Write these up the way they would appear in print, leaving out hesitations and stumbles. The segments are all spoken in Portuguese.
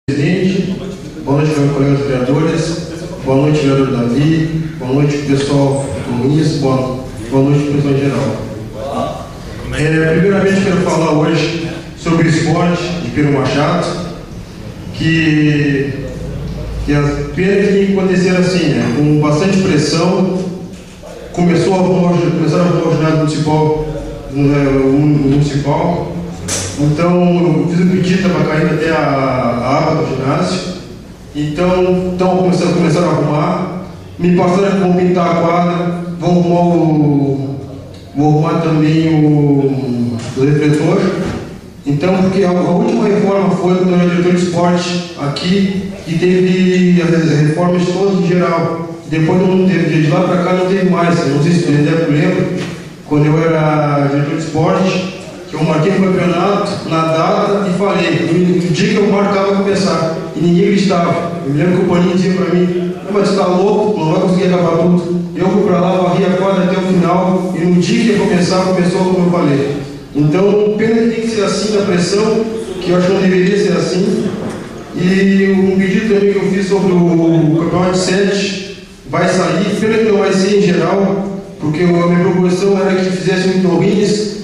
Presidente, boa noite, meus colegas vereadores, boa noite, vereador Davi, boa noite, pessoal do Luiz, boa noite, pessoal em geral. Primeiramente, quero falar hoje sobre o esporte de Pedro Machado, que as penas que aconteceram assim, né, com bastante pressão. Começaram a arrumar o ginásio municipal. Então, eu fiz um pedido para cair até a água do ginásio. Então começaram a arrumar. Me passaram que vão pintar a quadra, vão arrumar também o refletor. Então, porque a última reforma foi quando eu era diretor de esporte aqui, e teve as reformas todas em geral. Depois não teve, de lá para cá não teve mais. Não sei se você lembra, quando eu era diretor de esporte, que eu marquei um campeonato na data e falei, no dia que eu marcava começar, e ninguém acreditava. Eu me lembro que o Paninho dizia para mim, mas você está louco, não vai conseguir acabar tudo. Eu fui para lá, varri a quadra até o final, e no dia que ia começar, começou como eu falei. Então, pena que tem que ser assim na pressão, que eu acho que não deveria ser assim. E um pedido também que eu fiz sobre o campeonato de 7 vai sair, pena que não vai ser em geral, porque a minha proposição era que fizesse um em Torrinhas,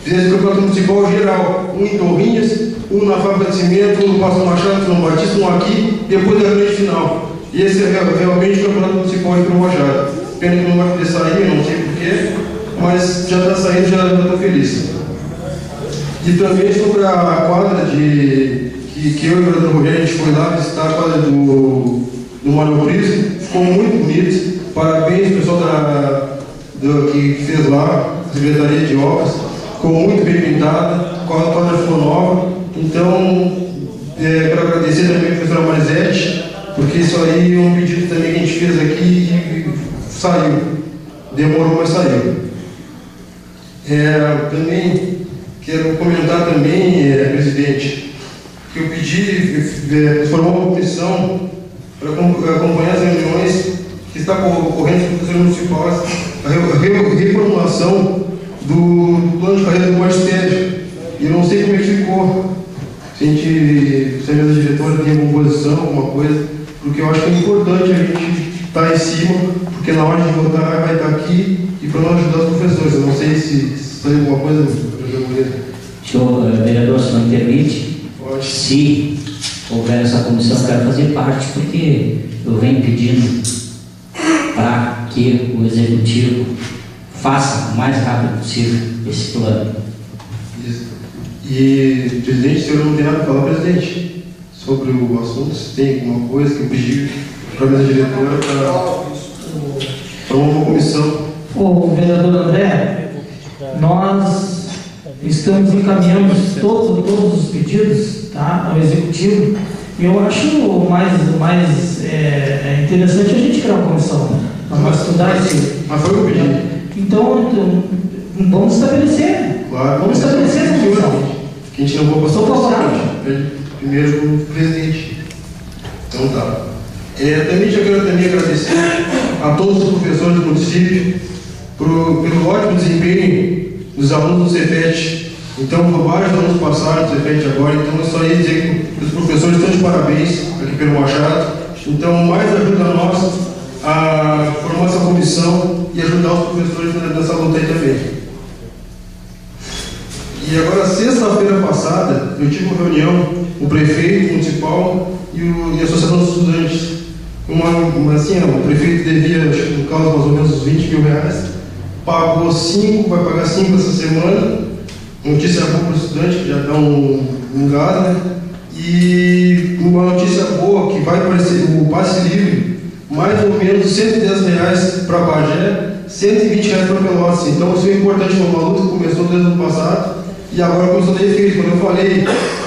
fizesse o campeonato municipal geral, um em Torrinhas, um na fábrica de cimento, um no Passo Machado, um no Batista, um aqui, depois da grande final. E esse é realmente o campeonato municipal de Pedro Machado. Pena que não vai poder sair, não sei porquê, mas já está saindo, já estou feliz. E também sobre a quadra que eu e o vereador Rogério, a gente foi lá visitar a quadra do Manuel Prisco, ficou muito bonito. Parabéns, pessoal que fez lá, a Secretaria de Obras, ficou muito bem pintada, a quadra ficou nova. Então, quero agradecer também a professora Marisete, porque isso aí é um pedido também que a gente fez aqui e saiu. Demorou, mas saiu. Também quero comentar também, presidente, que eu pedi formar uma comissão para acompanhar as reuniões que está ocorrendo com os professores municipais, a reformulação do plano de carreira do magistério. E eu não sei como é que ficou, se a mesa diretora tem alguma posição, alguma coisa, porque eu acho que é importante a gente estar em cima, porque na hora de votar vai estar aqui e para nós ajudar os professores. Eu não sei se saiu alguma coisa, senhor vereador, se não permite, pode. Se houver essa comissão, eu quero fazer parte, porque eu venho pedindo para que o executivo faça o mais rápido possível esse plano. Isso. E, presidente, o senhor não tem nada para falar, presidente, sobre o assunto? Se tem alguma coisa que eu pedi para a mesa diretora para uma comissão? O vereador André, nós estamos encaminhando todos os pedidos, tá, ao executivo. E eu acho mais interessante a gente criar uma comissão para nós estudar isso. Mas foi o pedido. Então, vamos estabelecer. Claro. Vamos estabelecer essa comissão. Que a gente não vai passar por favorável. Primeiro o presidente. Então tá. Também já quero agradecer a todos os professores do município pelo ótimo desempenho dos alunos do CEPET. Então, vários alunos passaram do CEPET agora, então eu só ia dizer que os professores estão de parabéns aqui pelo Machado. Então, mais ajuda a nós a formar essa comissão e ajudar os professores nessa luta aí também. E agora, sexta-feira passada, eu tive uma reunião com o prefeito municipal e a Associação dos Estudantes. O prefeito devia, no caso, mais ou menos uns 20 mil reais, pagou 5, vai pagar 5 essa semana. Notícia boa para o estudante, que já dá um gás, né? E uma notícia boa, que vai aparecer o passe livre, mais ou menos R$110 para Bagé, R$120 para Pelotas. Então, isso é importante, foi uma luta que começou desde o ano passado, e agora começou desde que quando eu falei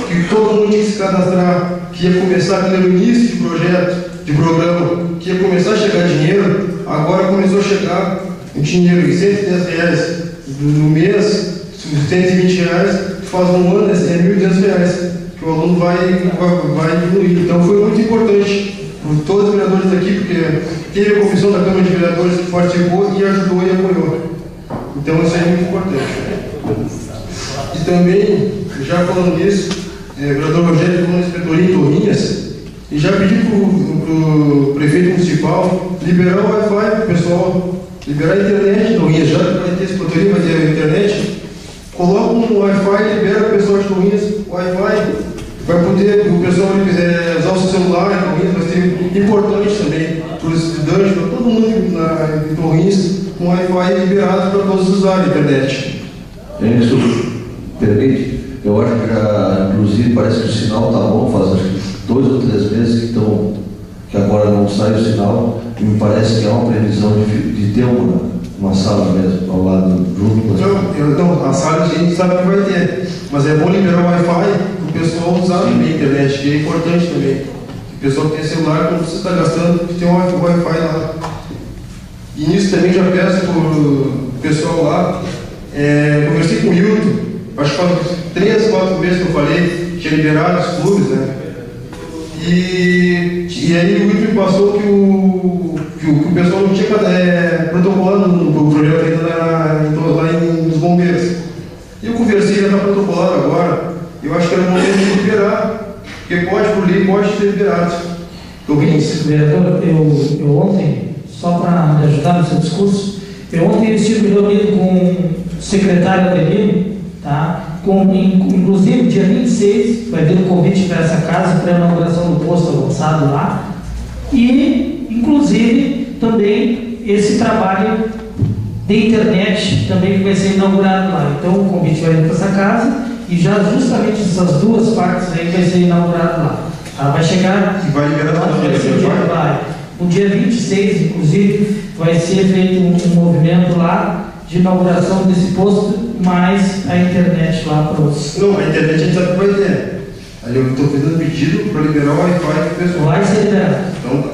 que todo mundo tinha que se cadastrar, que ia começar aquele início de projeto, de programa, que ia começar a chegar dinheiro, agora começou a chegar o dinheiro, R$110 no mês, R$120, faz um ano, é R$1.200, que o aluno vai diminuir. Então foi muito importante por todos os vereadores aqui, porque teve a comissão da Câmara de Vereadores que participou e ajudou e apoiou. Então isso é muito importante. E também, já falando nisso, o vereador Rogério falou na inspetoria em Torrinhas, E já pedi para o prefeito municipal liberar o Wi-Fi para o pessoal, liberar a internet de Torrinhas, já que vai ter esse poderio, vai ter a internet, coloca um Wi-Fi, libera o pessoal de Torrinhas, o Wi-Fi, vai poder, o pessoal usar o seu celular em Torrinhas, vai ser importante também para os estudantes, para todo mundo em Torrinhas, um Wi-Fi liberado para todos usarem a internet. Isso permite, eu acho que já, inclusive, parece que o sinal está bom, faz acho que 2 ou 3 meses que agora não sai o sinal, e me parece que há uma previsão de ter uma sala mesmo, ao lado, junto com as... Não, a sala a gente sabe que vai ter, mas é bom liberar o Wi-Fi para o pessoal usar a internet, que é importante também. O pessoal que tem celular não precisa estar gastando, porque tem um Wi-Fi lá. E nisso também já peço para o pessoal lá, conversei com o Hilton, acho que faz 3, 4 meses que eu falei, tinha liberado os clubes, né? E aí o Hilton me passou que o pessoal não tinha protocolado no projeto ainda lá nos bombeiros. E eu conversei, já está protocolado agora, eu acho que era o momento de liberar, porque pode por lei, pode ser liberado. Vereador, eu ontem, só para me ajudar no seu discurso, eu ontem estive reunido com o secretário Adelino, tá? Inclusive, dia 26, vai ter um convite para essa casa, para a inauguração do posto avançado lá, e, inclusive, também esse trabalho de internet também que vai ser inaugurado lá. Então, o convite vai ir para essa casa, e já justamente essas duas partes aí vai ser inaugurado lá. Vai chegar... E vai liberar no dia 26, inclusive, vai ser feito um movimento lá de inauguração desse posto, mais a internet lá para os... Não, a internet a gente sabe que vai ter. Ali eu estou fazendo pedido para liberar o Wi-Fi para o pessoal. Vai ser liberado. Então,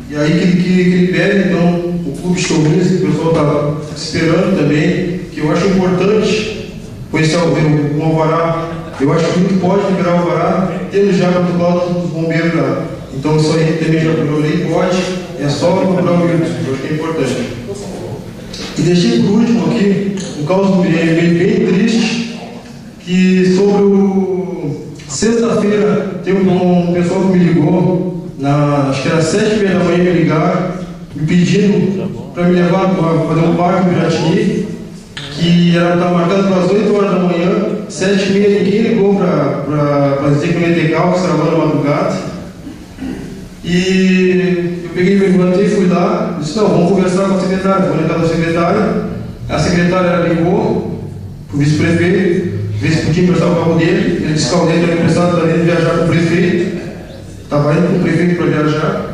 e aí que ele pede, então, o Clube de Torrinhas, que o pessoal está esperando também, que eu acho importante conhecer o alvará. Eu acho que muito pode liberar o alvará, tendo já protocolado dos bombeiros lá. Então isso aí também já olhei, pode, é só procurar o Wilson, eu acho que é importante. E deixei por último aqui um caso bem triste, que sobre o... Sexta-feira tem um pessoal que me ligou, acho que era 7h30 da manhã, me ligaram, me pedindo para me levar para fazer um parque em Piratini, que estava marcado para as 8 horas da manhã, 7h30, ninguém ligou para dizer que não ia ter carro, que estava na madrugada. E eu peguei, me levantei, fui lá, disse, não, vamos conversar com a secretária, vou ligar da secretária. A secretária ligou para o vice-prefeito, ver se podia emprestar o carro dele. Ele disse que o carro dele estava emprestado, estava indo viajar com o prefeito, estava indo com o prefeito para viajar.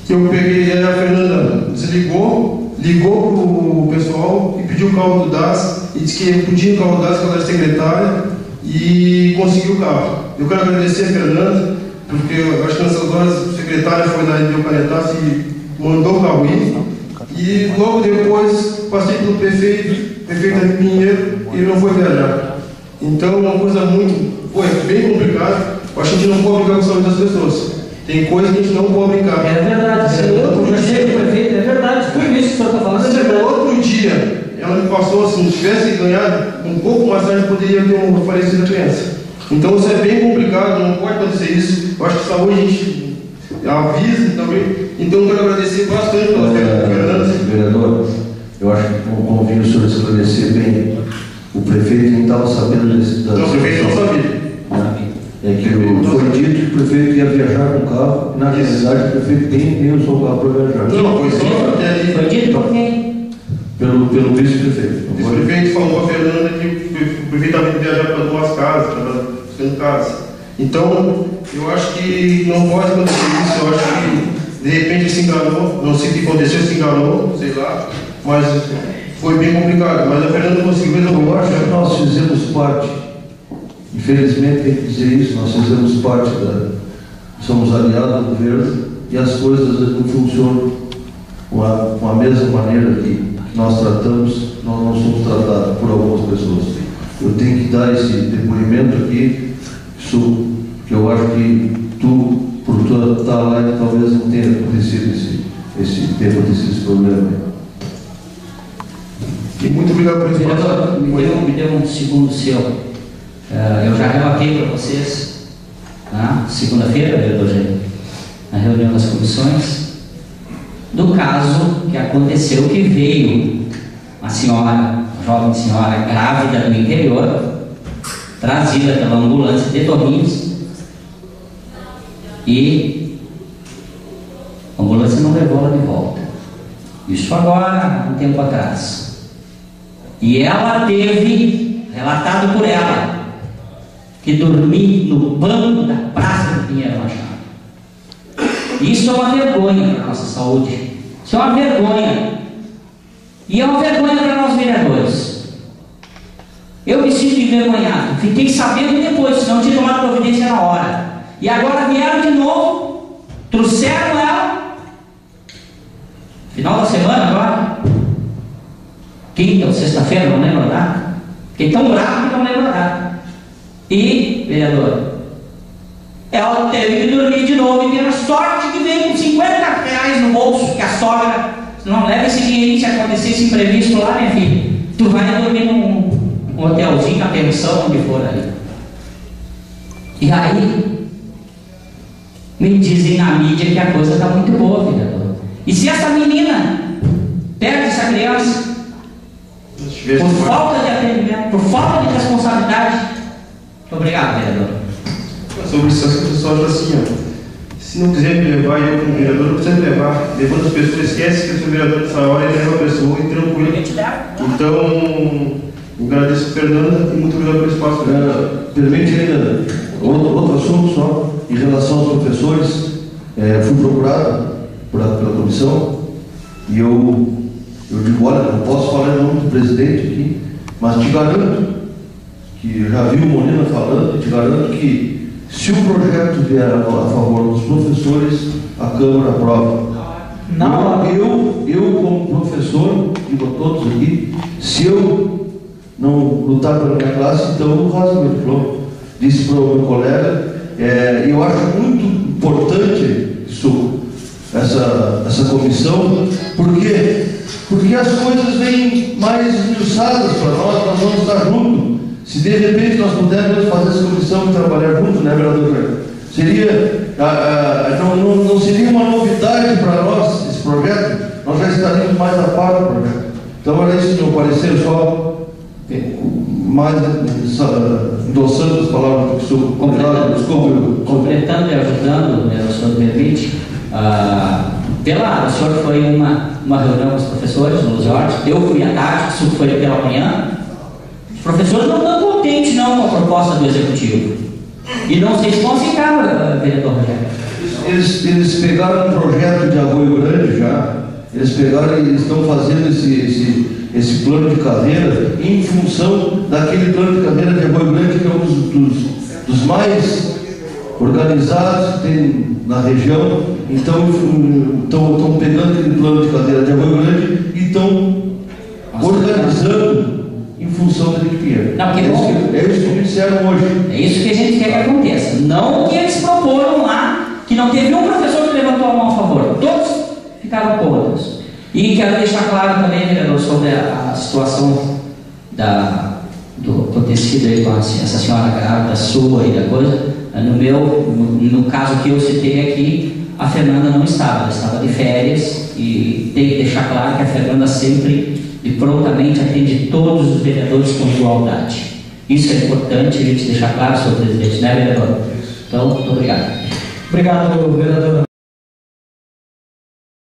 Que eu peguei, aí a Fernanda desligou, ligou para o pessoal e pediu o carro do DAS, e disse que podia o carro do DAS, que ela era secretária, e conseguiu o carro. Eu quero agradecer a Fernanda, porque eu acho que nessas horas o secretário foi lá e deu canetaço e mandou o carro ir. E logo depois passei pelo prefeito de Pinheiro, e ele não foi viajar. Então é uma coisa bem complicada. Eu acho que a gente não pode brincar com a saúde das pessoas. Tem coisas que a gente não pode brincar. É verdade, é verdade. Tudo isso que o senhor está falando é verdade. Outro dia, ela me passou, se não tivesse ganhado um pouco mais tarde, poderia ter um falecido da criança. Então isso é bem complicado, não pode acontecer isso. Eu acho que saúde a gente avisa também. Então eu quero agradecer bastante pela Fernanda. Vereador, eu acho que convinha o senhor esclarecer bem. O prefeito nem estava sabendo desse... Não, o prefeito não sabia. É que foi dito que o prefeito ia viajar com o carro, e na realidade o prefeito nem usou o carro para viajar. Não, foi só até ali. Foi dito por quem? Pelo vice-prefeito. O vice-prefeito falou para a Fernanda que o prefeito estava indo viajar para 2 casas, estava buscando casa. Então, eu acho que não pode acontecer isso. Eu acho que de repente ele se enganou, não sei o que aconteceu, se enganou, sei lá, mas foi bem complicado. Mas a Fernanda conseguiu resolver. Eu acho que nós fizemos parte, infelizmente tem que dizer isso, nós fizemos parte somos aliados do governo e as coisas às vezes não funcionam com a mesma maneira que nós tratamos, nós não somos tratados por algumas pessoas. Eu tenho que dar esse depoimento aqui, que eu acho que tu, por tu estar lá, talvez não tenha acontecido esse problema. E muito obrigado por esse Me deu um segundo seu. Eu já relatei para vocês na segunda-feira, vereador Jair, na reunião das comissões, do caso que aconteceu, que veio uma senhora, uma jovem senhora grávida do interior, trazida pela ambulância de Torrinhos, e a ambulância não levou ela de volta. Isso agora, um tempo atrás. E ela teve, relatado por ela, que dormir no banco da Praça do Pinheiro Machado. Isso é uma vergonha para a nossa saúde. Isso é uma vergonha. E é uma vergonha para nós vereadores. Eu me sinto envergonhado. Fiquei sabendo depois, não tinha tomado providência na hora. E agora vieram de novo, trouxeram ela, final da semana agora, quinta ou sexta-feira, não lembro a data. Fiquei tão bravo que não lembro a data. E, vereador, ela teve que dormir de novo e teve a sorte que veio com 50 reais no bolso, que a sogra não leva esse dinheirinho se acontecer esse imprevisto lá, minha filha. Tu vai dormir num hotelzinho, na pensão, onde for ali. E aí, me dizem na mídia que a coisa está muito boa, vereador. E se essa menina perde essa criança, por falta de atendimento, por falta de responsabilidade? Muito obrigado, vereador. Sobre isso, eu só acho assim, ó. Se não quiser me levar, eu como vereador, não precisa me levar. Levando as pessoas, esquece que eu sou vereador nessa hora e leva a pessoa e tranquilo. Então, eu agradeço a Fernanda e muito obrigado pelo espaço. Permite ainda outro assunto só, em relação aos professores. Fui procurado pela comissão e eu digo, olha, não posso falar em nome do presidente aqui, mas te garanto que eu já vi o Molina falando, te garanto que se o projeto vier a favor dos professores, a Câmara aprova. Não, eu como professor, digo a todos aqui, se eu não lutar pela minha classe, então eu rasgo meu diploma. Disse para o meu colega, eu acho muito importante essa comissão, porque as coisas vêm mais esmiuçadas para nós vamos estar juntos. Se de repente nós pudermos fazer essa comissão e trabalhar juntos, né, vereador? Seria, não seria uma novidade para nós esse projeto, nós já estaríamos mais a par do projeto. Então era isso meu parecer, só mais endossando as palavras do senhor. Completando e ajudando, o senhor permite, o senhor foi uma reunião com os professores no Jorge, eu fui à tarde, isso foi pela manhã. Os professores não estão contentes não com a proposta do Executivo. E não sei se vão ficar, vereador Rogério. Eles pegaram um projeto de Arroio Grande já, eles pegaram e estão fazendo esse plano de carreira em função daquele plano de carreira de Arroio Grande, que é um dos mais organizados que tem na região. Então estão pegando aquele plano de carreira de Arroio Grande e estão organizando em função da Pinheiro. É isso que me disseram hoje. É isso que a gente quer que aconteça. Não o que eles proporam lá, que não teve um professor que levantou a mão a favor. Todos ficaram contra. E quero deixar claro também, vereador, sobre a situação do acontecido aí com essa senhora grávida sua e da coisa. No caso que eu citei aqui, a Fernanda não estava, ela estava de férias, e tem que deixar claro que a Fernanda sempre e prontamente atende todos os vereadores com igualdade. Isso é importante a gente deixar claro, senhor presidente, né, vereador? Então, muito obrigado. Obrigado, vereador.